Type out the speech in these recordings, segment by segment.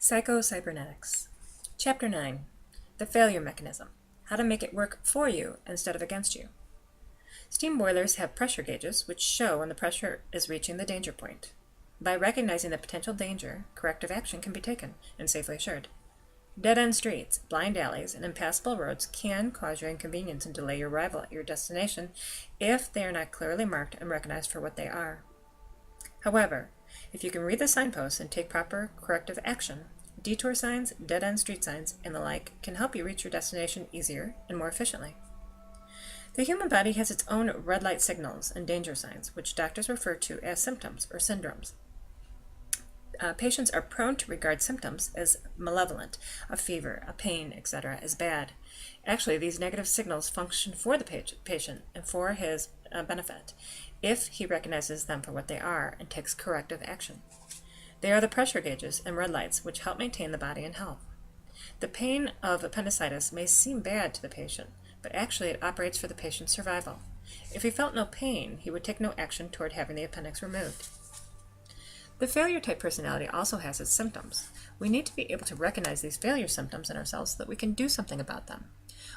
Psycho Cybernetics. Chapter 9. The Failure Mechanism. How to make it work for you instead of against you. Steam boilers have pressure gauges which show when the pressure is reaching the danger point. By recognizing the potential danger, corrective action can be taken and safely assured. Dead-end streets, blind alleys, and impassable roads can cause you inconvenience and delay your arrival at your destination if they are not clearly marked and recognized for what they are. However, if you can read the signposts and take proper corrective action, detour signs, dead-end street signs, and the like can help you reach your destination easier and more efficiently. The human body has its own red light signals and danger signs, which doctors refer to as symptoms or syndromes. Patients are prone to regard symptoms as malevolent, a fever, a pain, etc., as bad. Actually, these negative signals function for the patient and for his benefit, if he recognizes them for what they are and takes corrective action. They are the pressure gauges and red lights which help maintain the body in health. The pain of appendicitis may seem bad to the patient, but actually it operates for the patient's survival. If he felt no pain, he would take no action toward having the appendix removed. The failure-type personality also has its symptoms. We need to be able to recognize these failure symptoms in ourselves so that we can do something about them.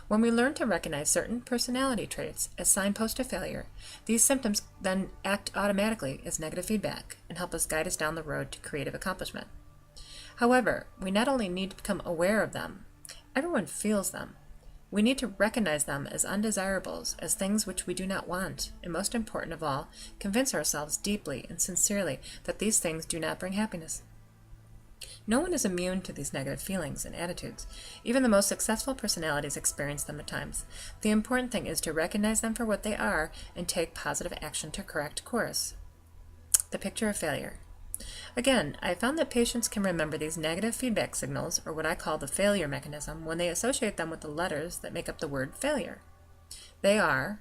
When we learn to recognize certain personality traits as signposts to failure, these symptoms then act automatically as negative feedback and help us guide us down the road to creative accomplishment. However, we not only need to become aware of them, everyone feels them. We need to recognize them as undesirables, as things which we do not want, and most important of all, convince ourselves deeply and sincerely that these things do not bring happiness. No one is immune to these negative feelings and attitudes. Even the most successful personalities experience them at times. The important thing is to recognize them for what they are and take positive action to correct course. The picture of failure. Again, I found that patients can remember these negative feedback signals, or what I call the failure mechanism, when they associate them with the letters that make up the word failure. They are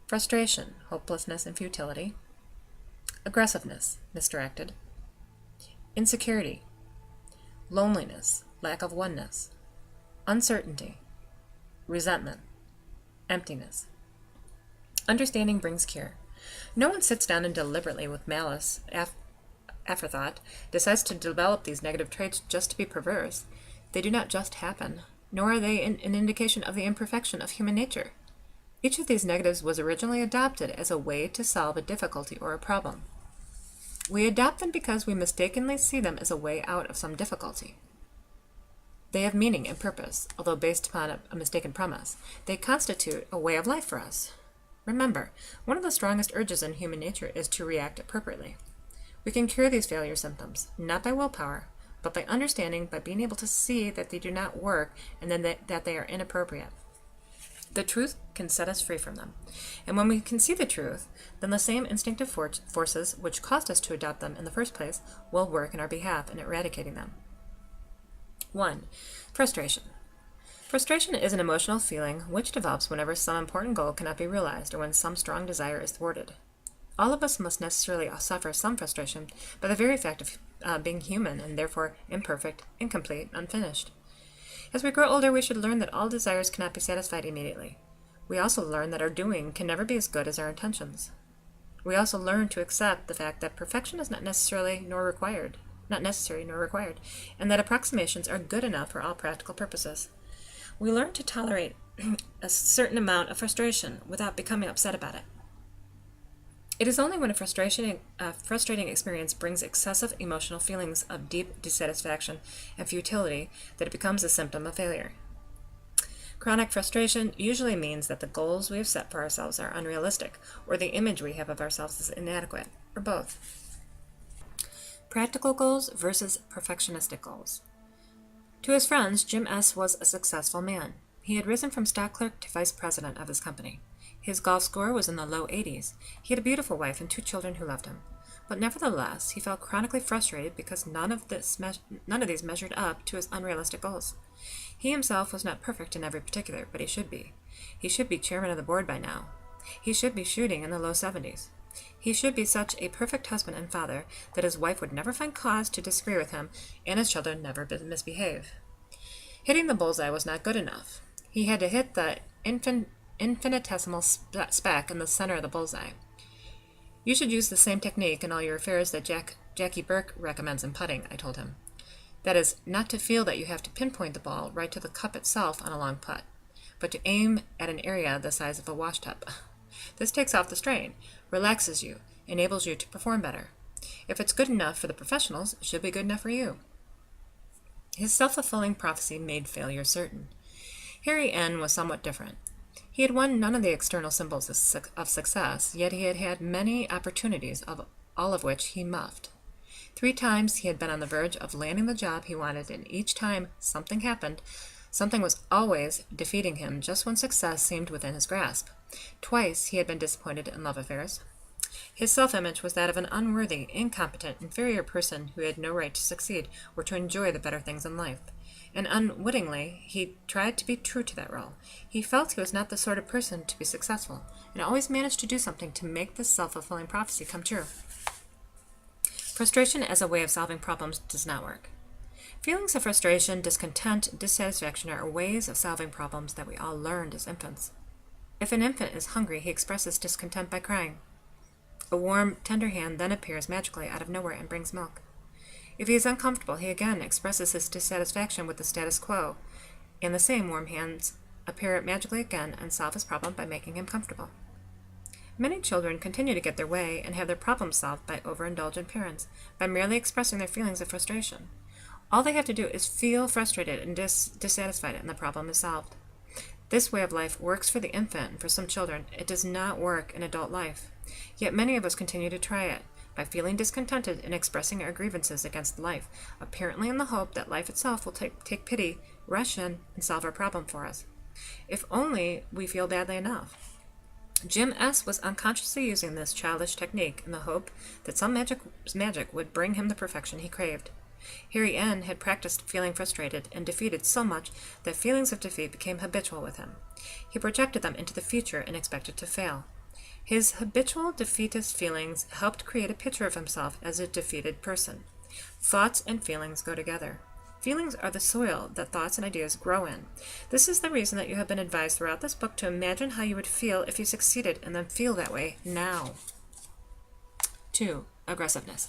frustration, hopelessness and futility; aggressiveness, misdirected; insecurity, loneliness, lack of oneness; uncertainty, resentment; emptiness. Understanding brings cure. No one sits down and deliberately, with malice, afterthought, decides to develop these negative traits just to be perverse. They do not just happen, nor are they an indication of the imperfection of human nature. Each of these negatives was originally adopted as a way to solve a difficulty or a problem. We adopt them because we mistakenly see them as a way out of some difficulty. They have meaning and purpose, although based upon a mistaken premise. They constitute a way of life for us. Remember, one of the strongest urges in human nature is to react appropriately. We can cure these failure symptoms, not by willpower, but by understanding, by being able to see that they do not work and then that they are inappropriate. The truth can set us free from them. And when we can see the truth, then the same instinctive forces which caused us to adopt them in the first place will work in our behalf in eradicating them. 1. Frustration. Frustration is an emotional feeling which develops whenever some important goal cannot be realized or when some strong desire is thwarted. All of us must necessarily suffer some frustration by the very fact of being human and therefore imperfect, incomplete, unfinished. As we grow older, we should learn that all desires cannot be satisfied immediately. We also learn that our doing can never be as good as our intentions. We also learn to accept the fact that perfection is not necessary nor required, and that approximations are good enough for all practical purposes. We learn to tolerate a certain amount of frustration without becoming upset about it. It is only when a frustrating experience brings excessive emotional feelings of deep dissatisfaction and futility that it becomes a symptom of failure. Chronic frustration usually means that the goals we have set for ourselves are unrealistic, or the image we have of ourselves is inadequate, or both. Practical goals versus perfectionistic goals. To his friends, Jim S. was a successful man. He had risen from stock clerk to vice president of his company. His golf score was in the low 80s. He had a beautiful wife and 2 children who loved him. But nevertheless, he felt chronically frustrated because none of these measured up to his unrealistic goals. He himself was not perfect in every particular, but he should be. He should be chairman of the board by now. He should be shooting in the low 70s. He should be such a perfect husband and father that his wife would never find cause to disagree with him and his children never misbehave. Hitting the bullseye was not good enough. He had to hit the infinitesimal speck in the center of the bullseye. You should use the same technique in all your affairs that Jackie Burke recommends in putting, I told him. That is, not to feel that you have to pinpoint the ball right to the cup itself on a long putt, but to aim at an area the size of a wash tub. This takes off the strain, relaxes you, enables you to perform better. If it's good enough for the professionals, it should be good enough for you. His self-fulfilling prophecy made failure certain. Harry N. was somewhat different. He had won none of the external symbols of success, yet he had had many opportunities, all of which he muffed. 3 times he had been on the verge of landing the job he wanted, and each time something happened. Something was always defeating him just when success seemed within his grasp. Twice he had been disappointed in love affairs. His self-image was that of an unworthy, incompetent, inferior person who had no right to succeed or to enjoy the better things in life. And unwittingly, he tried to be true to that role. He felt he was not the sort of person to be successful, and always managed to do something to make this self-fulfilling prophecy come true. Frustration as a way of solving problems does not work. Feelings of frustration, discontent, dissatisfaction are ways of solving problems that we all learned as infants. If an infant is hungry, he expresses discontent by crying. A warm, tender hand then appears magically out of nowhere and brings milk. If he is uncomfortable, he again expresses his dissatisfaction with the status quo, and the same warm hands appear magically again and solve his problem by making him comfortable. Many children continue to get their way and have their problems solved by overindulgent parents, by merely expressing their feelings of frustration. All they have to do is feel frustrated and dissatisfied, and the problem is solved. This way of life works for the infant, and for some children, it does not work in adult life. Yet many of us continue to try it, by feeling discontented and expressing our grievances against life, apparently in the hope that life itself will take pity, rush in, and solve our problem for us. If only we feel badly enough. Jim S. was unconsciously using this childish technique in the hope that some magic would bring him the perfection he craved. Harry N. had practiced feeling frustrated and defeated so much that feelings of defeat became habitual with him. He projected them into the future and expected to fail. His habitual defeatist feelings helped create a picture of himself as a defeated person. Thoughts and feelings go together. Feelings are the soil that thoughts and ideas grow in. This is the reason that you have been advised throughout this book to imagine how you would feel if you succeeded, and then feel that way now. 2. Aggressiveness.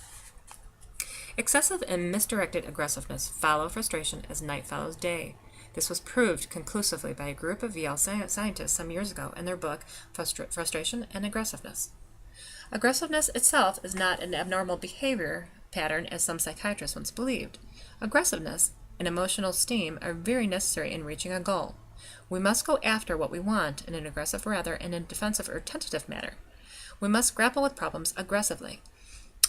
Excessive and misdirected aggressiveness follow frustration as night follows day. This was proved conclusively by a group of Yale scientists some years ago in their book, Frustration and Aggressiveness. Aggressiveness itself is not an abnormal behavior pattern as some psychiatrists once believed. Aggressiveness and emotional steam are very necessary in reaching a goal. We must go after what we want in an aggressive rather than in a defensive or tentative manner. We must grapple with problems aggressively.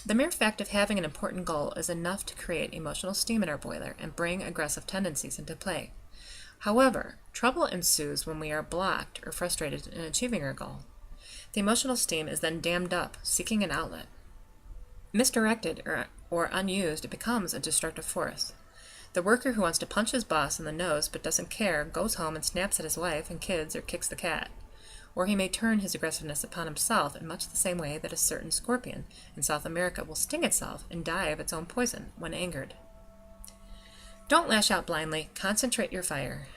The mere fact of having an important goal is enough to create emotional steam in our boiler and bring aggressive tendencies into play. However, trouble ensues when we are blocked or frustrated in achieving our goal. The emotional steam is then dammed up, seeking an outlet. Misdirected or unused, it becomes a destructive force. The worker who wants to punch his boss in the nose but doesn't care goes home and snaps at his wife and kids or kicks the cat. Or he may turn his aggressiveness upon himself in much the same way that a certain scorpion in South America will sting itself and die of its own poison when angered. Don't lash out blindly. Concentrate your fire.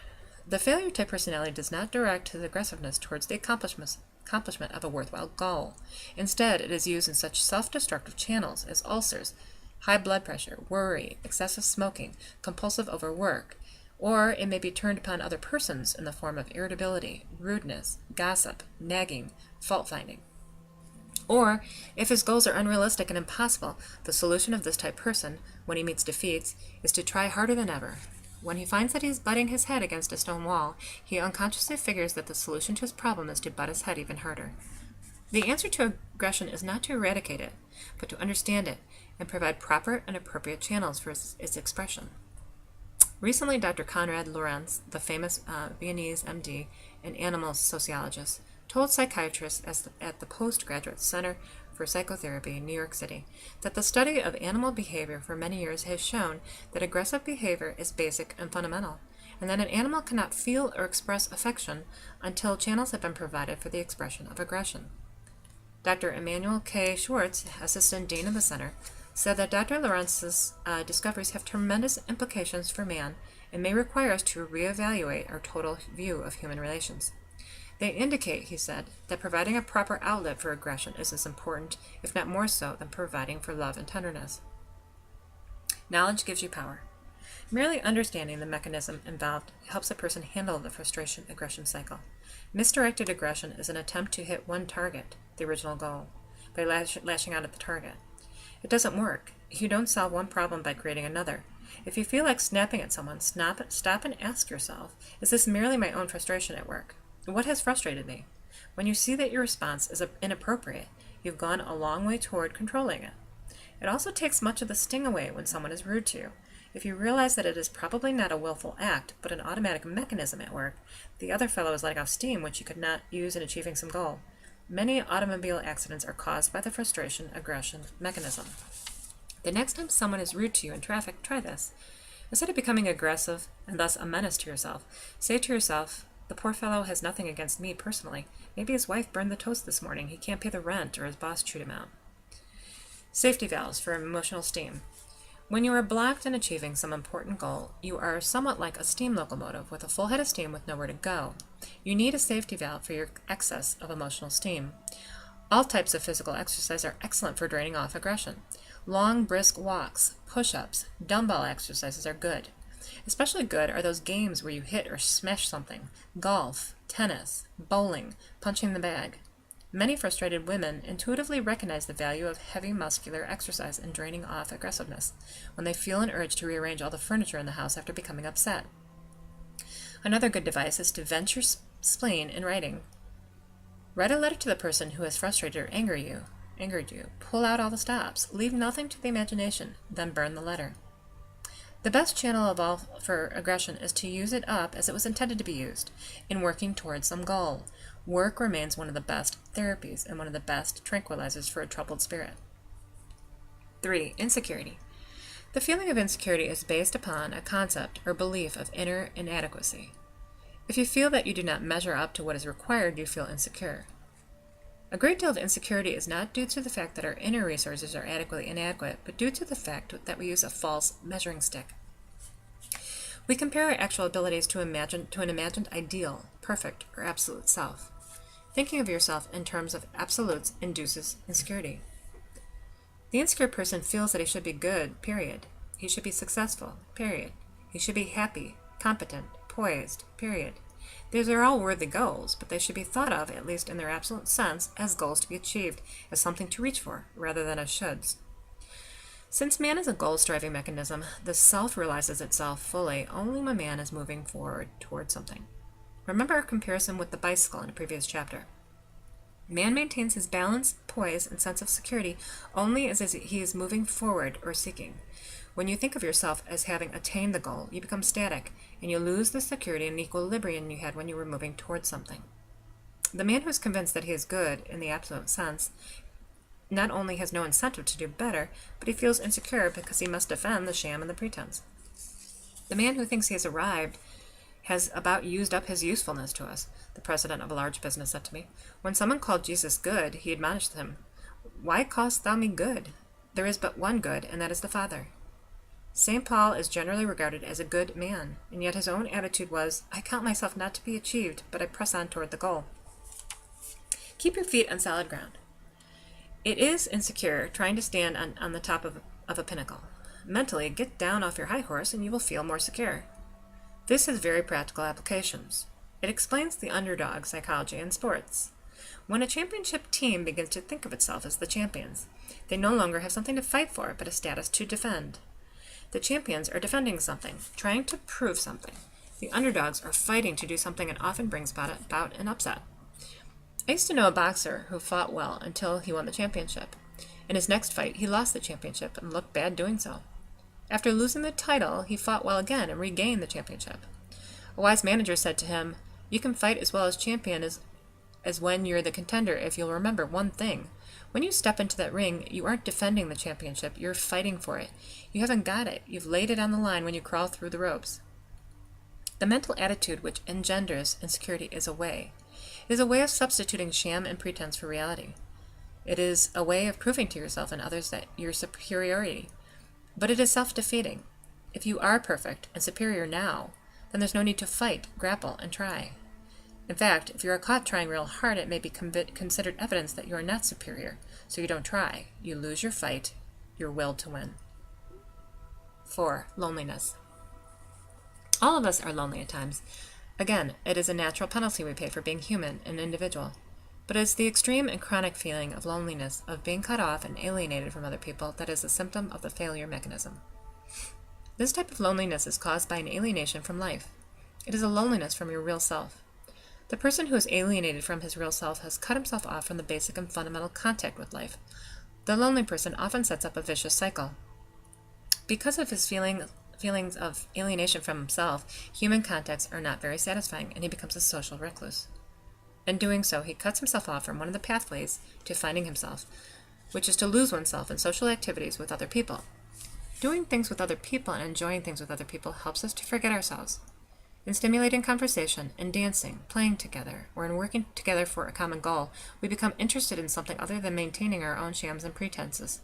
The failure-type personality does not direct his aggressiveness towards the accomplishment of a worthwhile goal. Instead, it is used in such self-destructive channels as ulcers, high blood pressure, worry, excessive smoking, compulsive overwork, or it may be turned upon other persons in the form of irritability, rudeness, gossip, nagging, fault-finding. Or, if his goals are unrealistic and impossible, the solution of this type person, when he meets defeats, is to try harder than ever. When he finds that he is butting his head against a stone wall, he unconsciously figures that the solution to his problem is to butt his head even harder. The answer to aggression is not to eradicate it, but to understand it and provide proper and appropriate channels for its expression. Recently, Dr. Konrad Lorenz, the famous Viennese MD and animal sociologist, told psychiatrists at the Postgraduate Center for Psychotherapy in New York City that the study of animal behavior for many years has shown that aggressive behavior is basic and fundamental, and that an animal cannot feel or express affection until channels have been provided for the expression of aggression. Dr. Emanuel K. Schwartz, Assistant Dean of the Center, said that Dr. Lorenz's discoveries have tremendous implications for man and may require us to reevaluate our total view of human relations. They indicate, he said, that providing a proper outlet for aggression is as important, if not more so, than providing for love and tenderness. Knowledge gives you power. Merely understanding the mechanism involved helps a person handle the frustration-aggression cycle. Misdirected aggression is an attempt to hit one target, the original goal, by lashing out at the target. It doesn't work. You don't solve one problem by creating another. If you feel like snapping at someone, stop and ask yourself, is this merely my own frustration at work? What has frustrated me? When you see that your response is inappropriate, you've gone a long way toward controlling it. It also takes much of the sting away when someone is rude to you. If you realize that it is probably not a willful act, but an automatic mechanism at work, the other fellow is letting off steam which you could not use in achieving some goal. Many automobile accidents are caused by the frustration-aggression mechanism. The next time someone is rude to you in traffic, try this. Instead of becoming aggressive and thus a menace to yourself, say to yourself, the poor fellow has nothing against me personally. Maybe his wife burned the toast this morning. He can't pay the rent, or his boss chewed him out. Safety valves for emotional steam. When you are blocked in achieving some important goal, you are somewhat like a steam locomotive with a full head of steam with nowhere to go. You need a safety valve for your excess of emotional steam. All types of physical exercise are excellent for draining off aggression. Long, brisk walks, push-ups, dumbbell exercises are good. Especially good are those games where you hit or smash something. Golf, tennis, bowling, punching the bag. Many frustrated women intuitively recognize the value of heavy muscular exercise in draining off aggressiveness when they feel an urge to rearrange all the furniture in the house after becoming upset. Another good device is to vent your spleen in writing. Write a letter to the person who has frustrated or angered you. Pull out all the stops. Leave nothing to the imagination. Then burn the letter. The best channel of all for aggression is to use it up as it was intended to be used, in working towards some goal. Work remains one of the best therapies and one of the best tranquilizers for a troubled spirit. 3. Insecurity. The feeling of insecurity is based upon a concept or belief of inner inadequacy. If you feel that you do not measure up to what is required, you feel insecure. A great deal of insecurity is not due to the fact that our inner resources are adequately inadequate, but due to the fact that we use a false measuring stick. We compare our actual abilities to an imagined ideal, perfect, or absolute self. Thinking of yourself in terms of absolutes induces insecurity. The insecure person feels that he should be good, period. He should be successful, period. He should be happy, competent, poised, period. These are all worthy goals, but they should be thought of, at least in their absolute sense, as goals to be achieved, as something to reach for, rather than as shoulds. Since man is a goal-striving mechanism, the self realizes itself fully only when man is moving forward toward something. Remember our comparison with the bicycle in a previous chapter. Man maintains his balance, poise, and sense of security only as he is moving forward or seeking. When you think of yourself as having attained the goal, you become static, and you lose the security and equilibrium you had when you were moving towards something. The man who is convinced that he is good in the absolute sense not only has no incentive to do better, but he feels insecure because he must defend the sham and the pretense. The man who thinks he has arrived has about used up his usefulness to us, the president of a large business said to me. When someone called Jesus good, he admonished him, "Why callest thou me good? There is but one good, and that is the Father." St. Paul is generally regarded as a good man, and yet his own attitude was, "I count myself not to be achieved, but I press on toward the goal." Keep your feet on solid ground. It is insecure trying to stand on the top of a pinnacle. Mentally, get down off your high horse and you will feel more secure. This has very practical applications. It explains the underdog psychology in sports. When a championship team begins to think of itself as the champions, they no longer have something to fight for, but a status to defend. The champions are defending something, trying to prove something. The underdogs are fighting to do something and often brings about an upset. I used to know a boxer who fought well until he won the championship. In his next fight, he lost the championship and looked bad doing so. After losing the title, he fought well again and regained the championship. A wise manager said to him, "You can fight as well as champion as when you're the contender if you'll remember one thing. When you step into that ring, you aren't defending the championship, you're fighting for it. You haven't got it, you've laid it on the line when you crawl through the ropes." The mental attitude which engenders insecurity is a way. It is a way of substituting sham and pretense for reality. It is a way of proving to yourself and others that your superiority. But it is self-defeating. If you are perfect and superior now, then there's no need to fight, grapple, and try. In fact, if you are caught trying real hard, it may be considered evidence that you are not superior, so you don't try. You lose your fight, your will to win. 4. Loneliness. All of us are lonely at times. Again, it is a natural penalty we pay for being human and individual. But it is the extreme and chronic feeling of loneliness, of being cut off and alienated from other people, that is a symptom of the failure mechanism. This type of loneliness is caused by an alienation from life. It is a loneliness from your real self. The person who is alienated from his real self has cut himself off from the basic and fundamental contact with life. The lonely person often sets up a vicious cycle. Because of his feelings of alienation from himself, human contacts are not very satisfying, and he becomes a social recluse. In doing so, he cuts himself off from one of the pathways to finding himself, which is to lose oneself in social activities with other people. Doing things with other people and enjoying things with other people helps us to forget ourselves. In stimulating conversation, in dancing, playing together, or in working together for a common goal, we become interested in something other than maintaining our own shams and pretenses.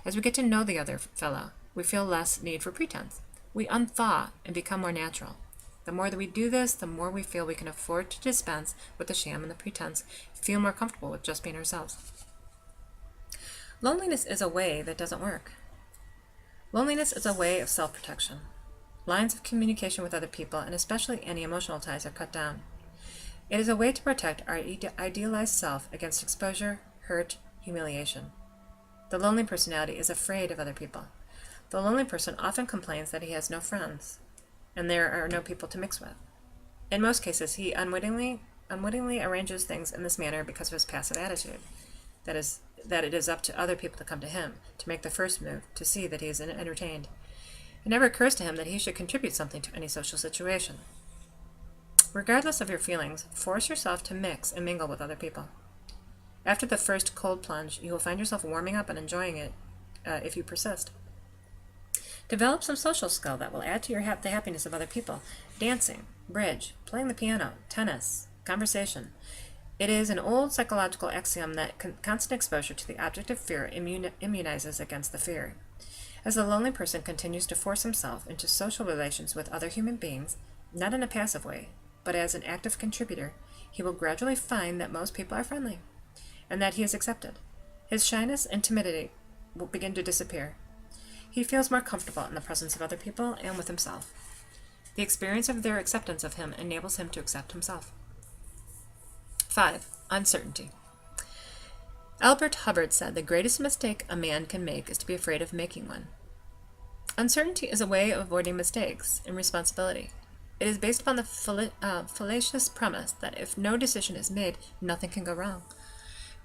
As we get to know the other fellow, we feel less need for pretense. We unthaw and become more natural. The more that we do this, the more we feel we can afford to dispense with the sham and the pretense, feel more comfortable with just being ourselves. Loneliness is a way that doesn't work. Loneliness is a way of self-protection. Lines of communication with other people, and especially any emotional ties, are cut down. It is a way to protect our idealized self against exposure, hurt, humiliation. The lonely personality is afraid of other people. The lonely person often complains that he has no friends, and there are no people to mix with. In most cases, he unwittingly arranges things in this manner because of his passive attitude. That it is up to other people to come to him, to make the first move, to see that he is entertained. It never occurs to him that he should contribute something to any social situation. Regardless of your feelings, force yourself to mix and mingle with other people. After the first cold plunge, you will find yourself warming up and enjoying it if you persist. Develop some social skill that will add to the happiness of other people. Dancing, bridge, playing the piano, tennis, conversation. It is an old psychological axiom that constant exposure to the object of fear immunizes against the fear. As the lonely person continues to force himself into social relations with other human beings, not in a passive way, but as an active contributor, he will gradually find that most people are friendly, and that he is accepted. His shyness and timidity will begin to disappear. He feels more comfortable in the presence of other people and with himself. The experience of their acceptance of him enables him to accept himself. 5. Uncertainty. Albert Hubbard said the greatest mistake a man can make is to be afraid of making one. Uncertainty is a way of avoiding mistakes and responsibility. It is based upon the fallacious premise that if no decision is made, nothing can go wrong.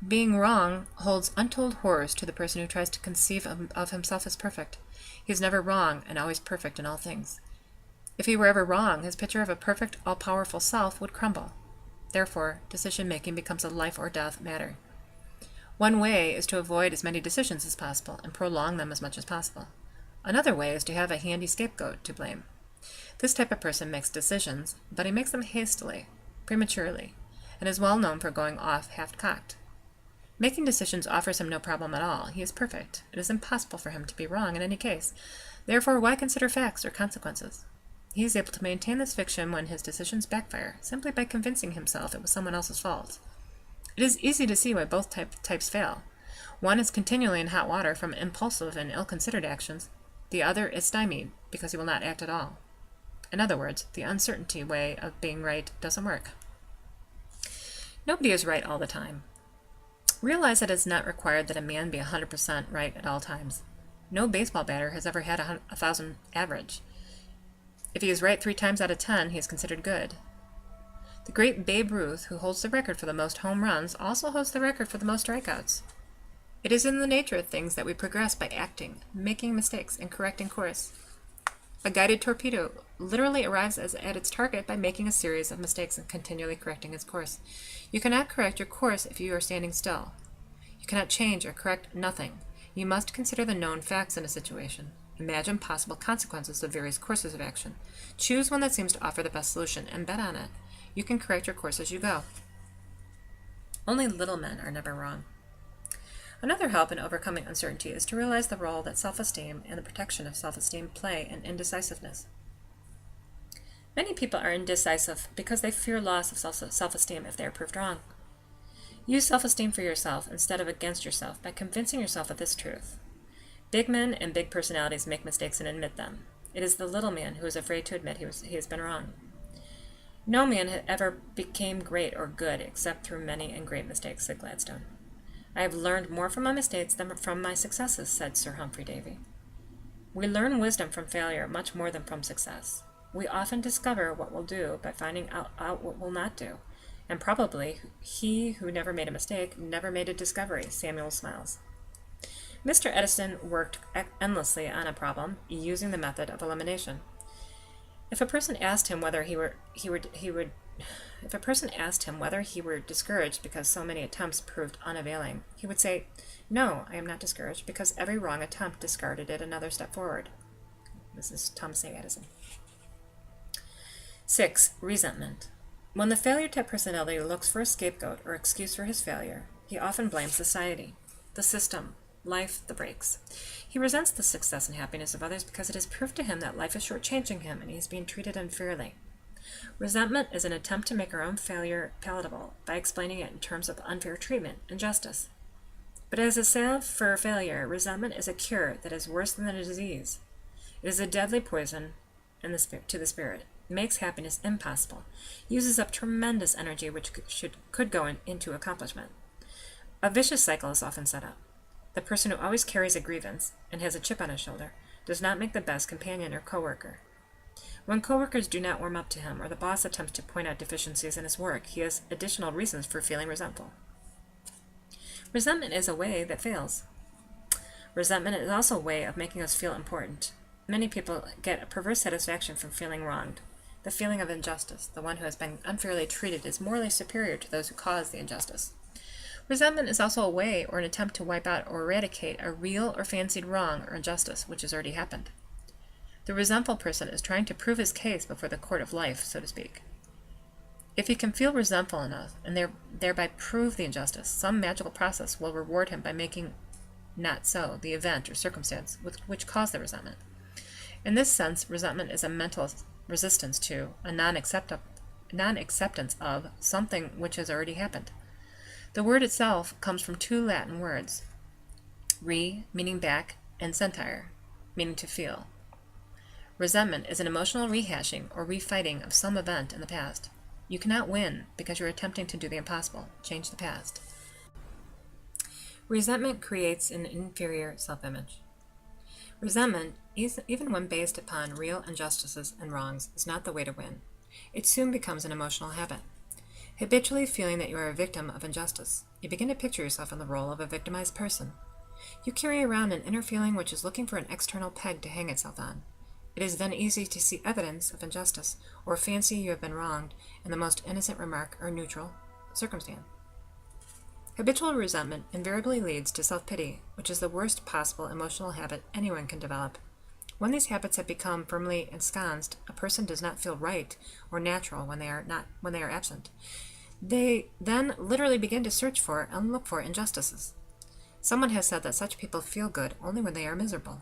Being wrong holds untold horrors to the person who tries to conceive of himself as perfect. He is never wrong and always perfect in all things. If he were ever wrong, his picture of a perfect, all-powerful self would crumble. Therefore, decision-making becomes a life-or-death matter. One way is to avoid as many decisions as possible and prolong them as much as possible. Another way is to have a handy scapegoat to blame. This type of person makes decisions, but he makes them hastily, prematurely, and is well known for going off half-cocked. Making decisions offers him no problem at all. He is perfect. It is impossible for him to be wrong in any case. Therefore, why consider facts or consequences? He is able to maintain this fiction when his decisions backfire, simply by convincing himself it was someone else's fault. It is easy to see why both types fail. One is continually in hot water from impulsive and ill-considered actions. The other is stymied because he will not act at all. In other words, the uncertainty way of being right doesn't work. Nobody is right all the time. Realize that it is not required that a man be 100% right at all times. No baseball batter has ever had 1,000 average. If he is right 3 times out of 10, he is considered good. The great Babe Ruth, who holds the record for the most home runs, also holds the record for the most strikeouts. It is in the nature of things that we progress by acting, making mistakes, and correcting course. A guided torpedo literally arrives at its target by making a series of mistakes and continually correcting its course. You cannot correct your course if you are standing still. You cannot change or correct nothing. You must consider the known facts in a situation. Imagine possible consequences of various courses of action. Choose one that seems to offer the best solution and bet on it. You can correct your course as you go. Only little men are never wrong. Another help in overcoming uncertainty is to realize the role that self-esteem and the protection of self-esteem play in indecisiveness. Many people are indecisive because they fear loss of self-esteem if they are proved wrong. Use self-esteem for yourself instead of against yourself by convincing yourself of this truth. Big men and big personalities make mistakes and admit them. It is the little man who is afraid to admit he has been wrong. No man ever became great or good except through many and great mistakes, said Gladstone. I have learned more from my mistakes than from my successes, said Sir Humphrey Davy. We learn wisdom from failure much more than from success. We often discover what we'll do by finding out what we'll not do. And probably he who never made a mistake never made a discovery, Samuel smiles. Mr. Edison worked endlessly on a problem using the method of elimination. If a person asked him whether he were discouraged because so many attempts proved unavailing, he would say, "No, I am not discouraged, because every wrong attempt discarded it another step forward." This is Thomas A. Edison. 6. Resentment. When the failure-type personality looks for a scapegoat or excuse for his failure, he often blames society, the system, life, the breaks. He resents the success and happiness of others because it is proof to him that life is shortchanging him and he is being treated unfairly. Resentment is an attempt to make our own failure palatable by explaining it in terms of unfair treatment and justice. But as a salve for failure, resentment is a cure that is worse than a disease. It is a deadly poison to the spirit. It makes happiness impossible, uses up tremendous energy which could go into accomplishment. A vicious cycle is often set up. The person who always carries a grievance and has a chip on his shoulder does not make the best companion or coworker. When coworkers do not warm up to him or the boss attempts to point out deficiencies in his work, he has additional reasons for feeling resentful. Resentment is a way that fails. Resentment is also a way of making us feel important. Many people get a perverse satisfaction from feeling wronged. The feeling of injustice, the one who has been unfairly treated, is morally superior to those who cause the injustice. Resentment is also a way or an attempt to wipe out or eradicate a real or fancied wrong or injustice which has already happened. The resentful person is trying to prove his case before the court of life, so to speak. If he can feel resentful enough and thereby prove the injustice, some magical process will reward him by making not so the event or circumstance which caused the resentment. In this sense, resentment is a mental resistance to, a non-acceptance of, something which has already happened. The word itself comes from two Latin words, re, meaning back, and sentire, meaning to feel. Resentment is an emotional rehashing or refighting of some event in the past. You cannot win because you're attempting to do the impossible, change the past. Resentment creates an inferior self-image. Resentment, even when based upon real injustices and wrongs, is not the way to win. It soon becomes an emotional habit. Habitually feeling that you are a victim of injustice, you begin to picture yourself in the role of a victimized person. You carry around an inner feeling which is looking for an external peg to hang itself on. It is then easy to see evidence of injustice, or fancy you have been wronged in the most innocent remark or neutral circumstance. Habitual resentment invariably leads to self-pity, which is the worst possible emotional habit anyone can develop. When these habits have become firmly ensconced, a person does not feel right or natural when they are absent. They then literally begin to search for and look for injustices. Someone has said that such people feel good only when they are miserable.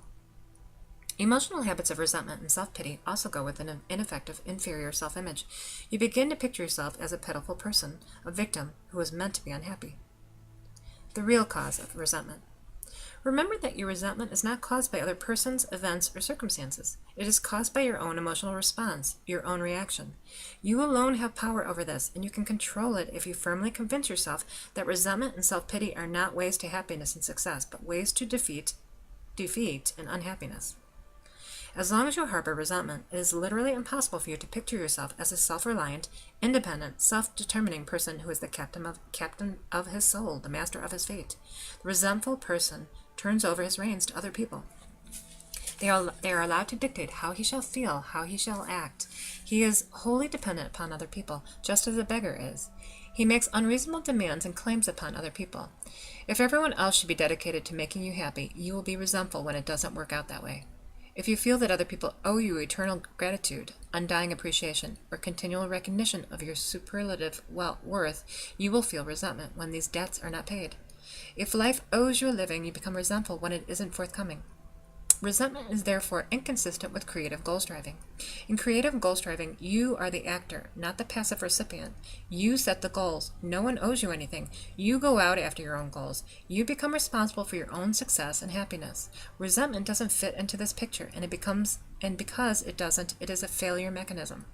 Emotional habits of resentment and self-pity also go with an ineffective, inferior self-image. You begin to picture yourself as a pitiful person, a victim who is meant to be unhappy. The real cause of resentment. Remember that your resentment is not caused by other persons, events, or circumstances. It is caused by your own emotional response, your own reaction. You alone have power over this, and you can control it if you firmly convince yourself that resentment and self-pity are not ways to happiness and success, but ways to defeat and unhappiness. As long as you harbor resentment, it is literally impossible for you to picture yourself as a self-reliant, independent, self-determining person who is the captain of his soul, the master of his fate. The resentful person turns over his reins to other people. They are allowed to dictate how he shall feel, how he shall act. He is wholly dependent upon other people, just as a beggar is. He makes unreasonable demands and claims upon other people. If everyone else should be dedicated to making you happy, you will be resentful when it doesn't work out that way. If you feel that other people owe you eternal gratitude, undying appreciation, or continual recognition of your superlative worth, you will feel resentment when these debts are not paid. If life owes you a living, you become resentful when it isn't forthcoming. Resentment is therefore inconsistent with creative goal striving. In creative goal striving, you are the actor, not the passive recipient. You set the goals. No one owes you anything. You go out after your own goals. You become responsible for your own success and happiness. Resentment doesn't fit into this picture, and because it doesn't, it is a failure mechanism.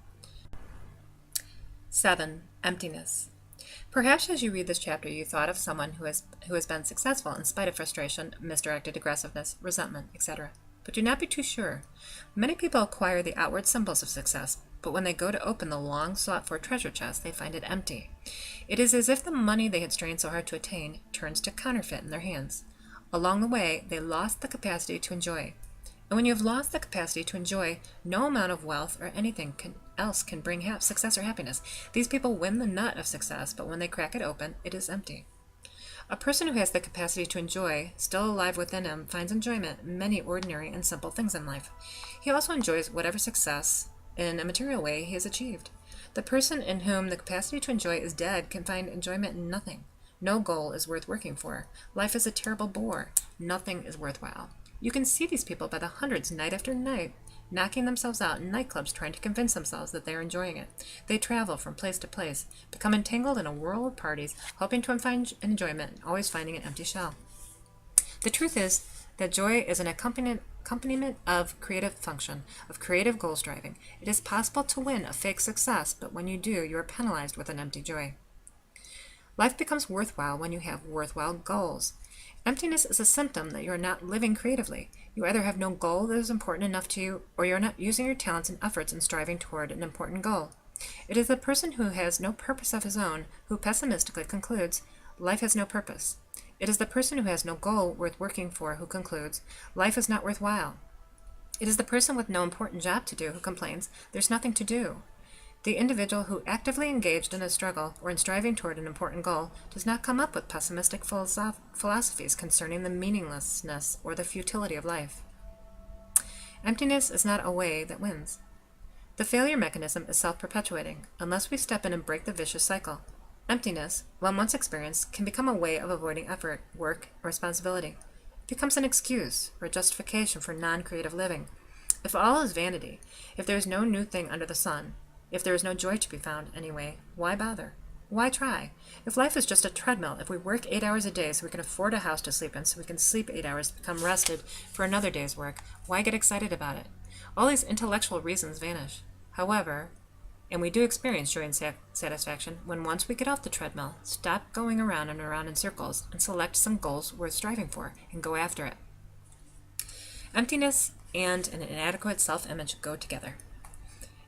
7. Emptiness. Perhaps as you read this chapter, you thought of someone who has been successful in spite of frustration, misdirected aggressiveness, resentment, etc. But do not be too sure. Many people acquire the outward symbols of success, but when they go to open the long sought-for treasure chest, they find it empty. It is as if the money they had strained so hard to attain turns to counterfeit in their hands. Along the way, they lost the capacity to enjoy. And when you have lost the capacity to enjoy, no amount of wealth or anything else can bring success or happiness. These people win the nut of success, but when they crack it open, it is empty. A person who has the capacity to enjoy, still alive within him, finds enjoyment in many ordinary and simple things in life. He also enjoys whatever success, in a material way, he has achieved. The person in whom the capacity to enjoy is dead can find enjoyment in nothing. No goal is worth working for. Life is a terrible bore. Nothing is worthwhile. You can see these people by the hundreds night after night, knocking themselves out in nightclubs trying to convince themselves that they are enjoying it. They travel from place to place, become entangled in a whirl of parties, hoping to find enjoyment and always finding an empty shell. The truth is that joy is an accompaniment of creative function, of creative goal striving. It is possible to win a fake success, but when you do, you are penalized with an empty joy. Life becomes worthwhile when you have worthwhile goals. Emptiness is a symptom that you are not living creatively. You either have no goal that is important enough to you, or you are not using your talents and efforts in striving toward an important goal. It is the person who has no purpose of his own who pessimistically concludes, life has no purpose. It is the person who has no goal worth working for who concludes, life is not worthwhile. It is the person with no important job to do who complains, there's nothing to do. The individual who actively engaged in a struggle or in striving toward an important goal does not come up with pessimistic philosophies concerning the meaninglessness or the futility of life. Emptiness is not a way that wins. The failure mechanism is self-perpetuating unless we step in and break the vicious cycle. Emptiness, when once experienced, can become a way of avoiding effort, work, or responsibility. It becomes an excuse or a justification for non-creative living. If all is vanity, if there is no new thing under the sun, if there is no joy to be found anyway, why bother? Why try? If life is just a treadmill, if we work 8 hours a day so we can afford a house to sleep in, so we can sleep 8 hours to become rested for another day's work, why get excited about it? All these intellectual reasons vanish. However, and we do experience joy and satisfaction when once we get off the treadmill, stop going around and around in circles, and select some goals worth striving for, and go after it. Emptiness and an inadequate self-image go together.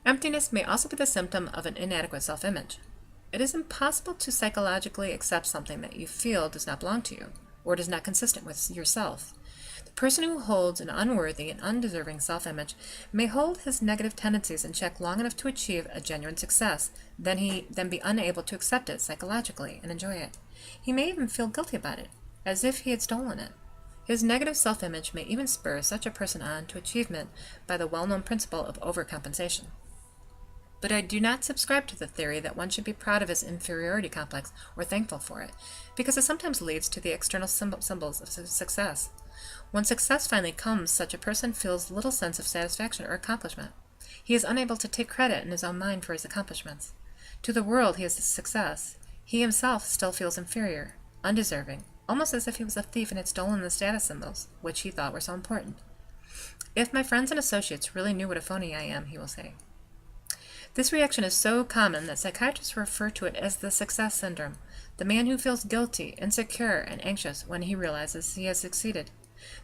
Emptiness may also be the symptom of an inadequate self-image. It is impossible to psychologically accept something that you feel does not belong to you, or is not consistent with yourself. The person who holds an unworthy and undeserving self-image may hold his negative tendencies in check long enough to achieve a genuine success, then be unable to accept it psychologically and enjoy it. He may even feel guilty about it, as if he had stolen it. His negative self-image may even spur such a person on to achievement by the well-known principle of overcompensation. But I do not subscribe to the theory that one should be proud of his inferiority complex or thankful for it, because it sometimes leads to the external symbols of success. When success finally comes, such a person feels little sense of satisfaction or accomplishment. He is unable to take credit in his own mind for his accomplishments. To the world he is a success. He himself still feels inferior, undeserving, almost as if he was a thief and had stolen the status symbols, which he thought were so important. If my friends and associates really knew what a phony I am, he will say. This reaction is so common that psychiatrists refer to it as the success syndrome, the man who feels guilty, insecure, and anxious when he realizes he has succeeded.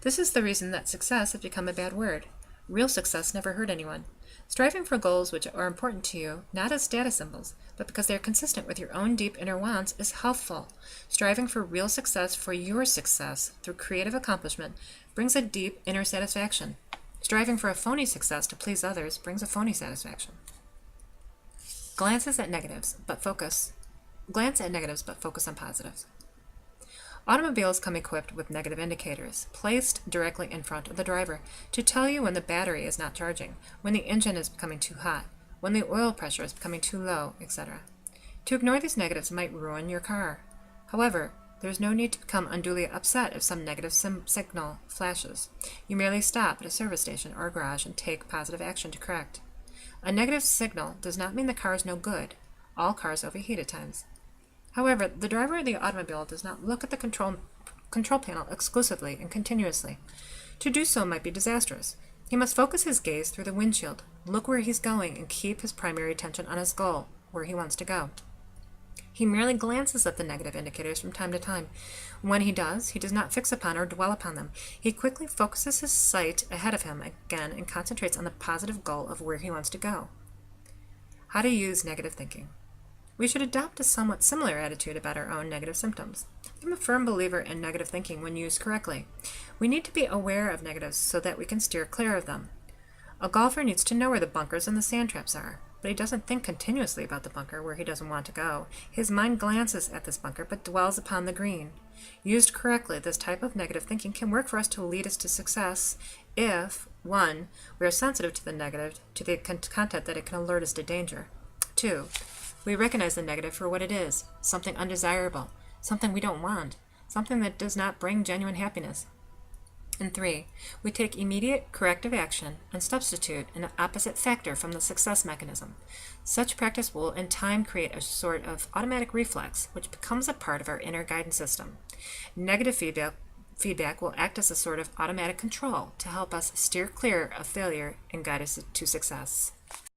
This is the reason that success has become a bad word. Real success never hurt anyone. Striving for goals which are important to you, not as status symbols, but because they are consistent with your own deep inner wants, is healthful. Striving for real success for your success through creative accomplishment brings a deep inner satisfaction. Striving for a phony success to please others brings a phony satisfaction. Glance at negatives, but focus on positives. Automobiles come equipped with negative indicators, placed directly in front of the driver, to tell you when the battery is not charging, when the engine is becoming too hot, when the oil pressure is becoming too low, etc. To ignore these negatives might ruin your car. However, There is no need to become unduly upset if some negative signal flashes. You merely stop at a service station or a garage and take positive action to correct. A negative signal does not mean the car is no good. All cars overheat at times. However, the driver of the automobile does not look at the control panel exclusively and continuously. To do so might be disastrous. He must focus his gaze through the windshield, look where he's going, and keep his primary attention on his goal, where he wants to go. He merely glances at the negative indicators from time to time. When he does not fix upon or dwell upon them. He quickly focuses his sight ahead of him again and concentrates on the positive goal of where he wants to go. How to use negative thinking. We should adopt a somewhat similar attitude about our own negative symptoms. I'm a firm believer in negative thinking when used correctly. We need to be aware of negatives so that we can steer clear of them. A golfer needs to know where the bunkers and the sand traps are, but he doesn't think continuously about the bunker where he doesn't want to go. His mind glances at this bunker but dwells upon the green. Used correctly, this type of negative thinking can work for us to lead us to success if, 1, we are sensitive to the negative, to the content that it can alert us to danger. 2, we recognize the negative for what it is, something undesirable, something we don't want, something that does not bring genuine happiness. And 3, we take immediate corrective action and substitute an opposite factor from the success mechanism. Such practice will in time create a sort of automatic reflex, which becomes a part of our inner guidance system. Negative feedback will act as a sort of automatic control to help us steer clear of failure and guide us to success.